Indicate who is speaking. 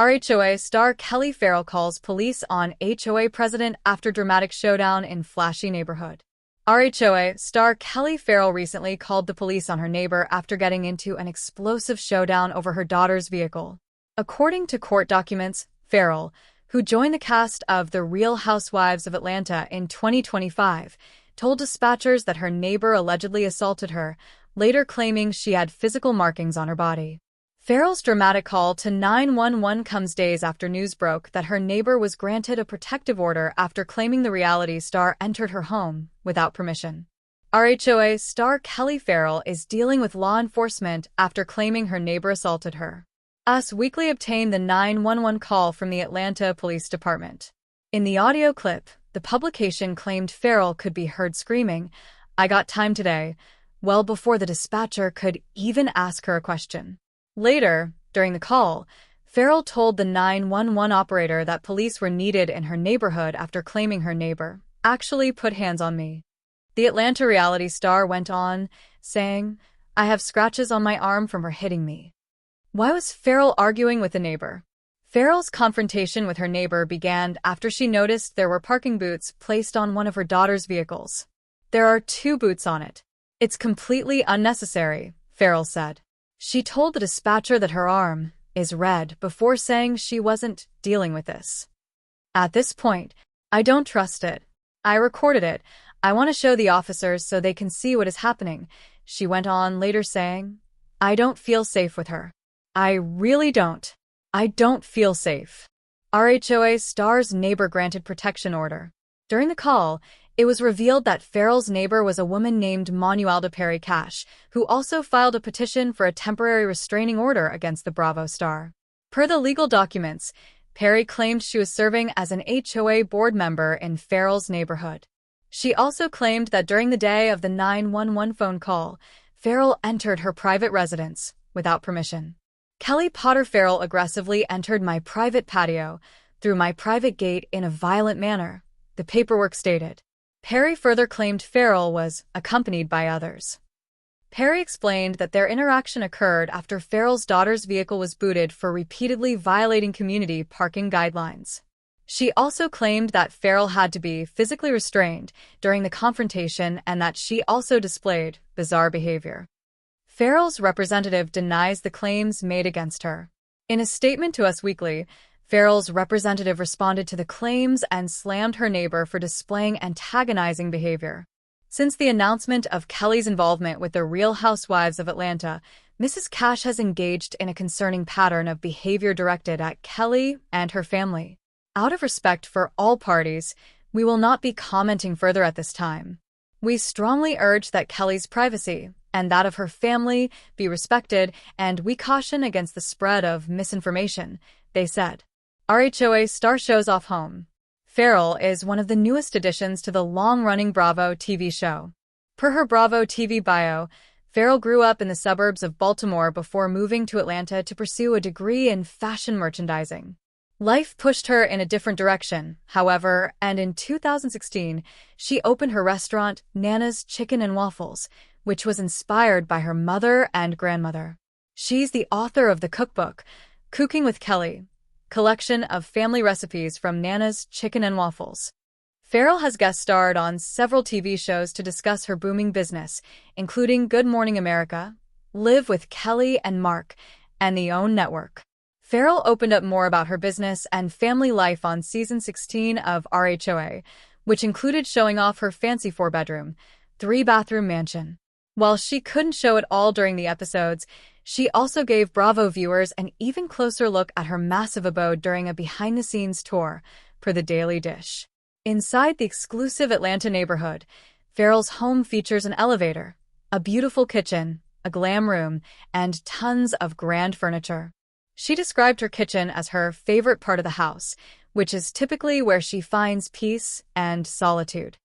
Speaker 1: RHOA star Kelli Ferrell calls police on HOA president after dramatic showdown in flashy neighborhood. RHOA star Kelli Ferrell recently called the police on her neighbor after getting into an explosive showdown over her daughter's vehicle. According to court documents, Ferrell, who joined the cast of The Real Housewives of Atlanta in 2025, told dispatchers that her neighbor allegedly assaulted her, later claiming she had physical markings on her body. Ferrell's dramatic call to 911 comes days after news broke that her neighbor was granted a protective order after claiming the reality star entered her home without permission. RHOA star Kelli Ferrell is dealing with law enforcement after claiming her neighbor assaulted her. Us Weekly obtained the 911 call from the Atlanta Police Department. In the audio clip, the publication claimed Ferrell could be heard screaming, "I got time today," well before the dispatcher could even ask her a question. Later, during the call, Ferrell told the 911 operator that police were needed in her neighborhood after claiming her neighbor actually put hands on me. The Atlanta reality star went on, saying, "I have scratches on my arm from her hitting me." Why was Ferrell arguing with the neighbor? Ferrell's confrontation with her neighbor began after she noticed there were parking boots placed on one of her daughter's vehicles. "There are 2 boots on it. It's completely unnecessary," Ferrell said. She told the dispatcher that her arm is red before saying she wasn't dealing with this. "At this point, I don't trust it. I recorded it. I want to show the officers so they can see what is happening," she went on, later saying, "I don't feel safe with her. I really don't. I don't feel safe." RHOA star's neighbor granted protection order. During the call, it was revealed that Ferrell's neighbor was a woman named Manuelda Perry Cash, who also filed a petition for a temporary restraining order against the Bravo star. Per the legal documents, Perry claimed she was serving as an HOA board member in Ferrell's neighborhood. She also claimed that during the day of the 911 phone call, Ferrell entered her private residence without permission. "Kelli Potter Ferrell aggressively entered my private patio through my private gate in a violent manner," the paperwork stated. Perry further claimed Ferrell was accompanied by others. Perry explained that their interaction occurred after Ferrell's daughter's vehicle was booted for repeatedly violating community parking guidelines. She also claimed that Ferrell had to be physically restrained during the confrontation and that she also displayed bizarre behavior. Ferrell's representative denies the claims made against her. In a statement to Us Weekly, Ferrell's representative responded to the claims and slammed her neighbor for displaying antagonizing behavior. Since the announcement of Kelli's involvement with the Real Housewives of Atlanta, Mrs. Cash has engaged in a concerning pattern of behavior directed at Kelli and her family. "Out of respect for all parties, we will not be commenting further at this time. We strongly urge that Kelli's privacy and that of her family be respected, and we caution against the spread of misinformation," they said. RHOA star shows off home. Ferrell is one of the newest additions to the long-running Bravo TV show. Per her Bravo TV bio, Ferrell grew up in the suburbs of Baltimore before moving to Atlanta to pursue a degree in fashion merchandising. Life pushed her in a different direction, however, and in 2016, she opened her restaurant, Nana's Chicken and Waffles, which was inspired by her mother and grandmother. She's the author of the cookbook, Cooking with Kelli, collection of family recipes from Nana's Chicken and Waffles. Ferrell has guest starred on several TV shows to discuss her booming business, including Good Morning America, Live with Kelli and Mark, and the OWN Network. Ferrell opened up more about her business and family life on season 16 of RHOA, which included showing off her fancy 4-bedroom, 3-bathroom mansion. While she couldn't show it all during the episodes, she also gave Bravo viewers an even closer look at her massive abode during a behind-the-scenes tour, per the Daily Dish. Inside the exclusive Atlanta neighborhood, Ferrell's home features an elevator, a beautiful kitchen, a glam room, and tons of grand furniture. She described her kitchen as her favorite part of the house, which is typically where she finds peace and solitude.